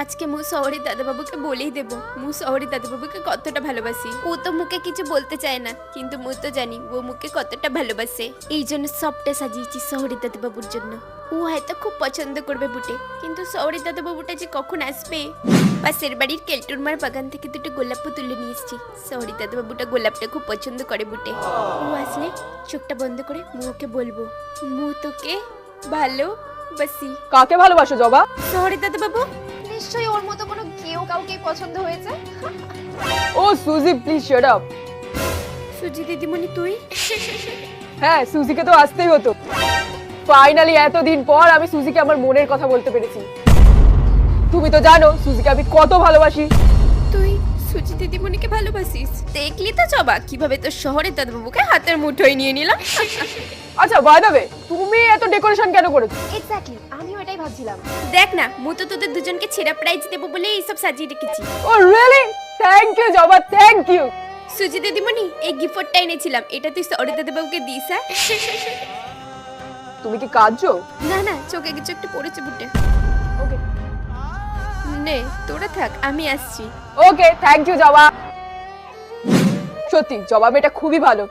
আজকে মু শহরের দাদাবাবুকে বলেই দেব মু শহরের দাদাবাবুকে কতটা ভালোবাসি। ও তো মুখে কিছু বলতে চায় না, কিন্তু মু তো জানি ও মুখে কতটা ভালোবাসে। এই জন্য সবটা সাজিয়েছি শহরের দাদাবাবুর জন্য। ও হয়তো খুব পছন্দ করবে বুটে, কিন্তু শহরের দাদাবাবুটা যে কখন আসবে। পাশের বাড়ির কেলটুরমার বাগান থেকে দুটো গোলাপও তুলে নিয়ে এসেছি। শহরের দাদাবাবুটা গোলাপটা খুব পছন্দ করে বুটে। ও আসলে চোখটা বন্ধ করে মু ওকে বলবো, মু তোকে ভালোবাসি। কাকে ভালোবাসো জবা? শহরের দাদাবাবু। নিশ্চয়ই ওর মতো কোনো কেউ কাউকে পছন্দ হয়েছে। ও সুজি প্লিজ শাট আপ। সুজি দিদিমণি তুই? হ্যাঁ সুজিকে তো আসতেই হতো। ফাইনালি এতদিন পর আমি সুজিকে আমার মনের কথা বলতে পেরেছি। তুমি তো জানো সুজিকে আমি কত ভালোবাসি। তুই সুজি দিদিমণিকে ভালোবাসিস? দেখলি তো জবা কিভাবে তোর শহরের দাদাবাবুকে হাতের মুঠোয় নিয়ে নিলাম। আচ্ছা বাই দ্য ওয়ে তুমি এত ডেকোরেশন কেন করেছো? এক্স্যাক্টলি, আমিও এটাই ভাবছিলাম। দেখ না, মু তো তোদের দুজনকে ছেঁড়া প্রাইজ দেবো বলে এইসব সাজিয়ে রেখেছি। ও রিয়েলি? থ্যাংক ইউ জবা, থ্যাংক ইউ। সুজি দিদিমণি এই গিফটটা এনেছিলাম, এটা তুই শহরের দাদাবাবুকে দিস। হ্যাঁ? তুমি কি কাঁদছো? না না, চোখে কিছু একটু পড়েছে বুটে। ওকে নে তোরা থাক, আমি আসছি। ওকে থ্যাংক ইউ জবা। সত্যি জবা মেয়েটা খুবই ভালো।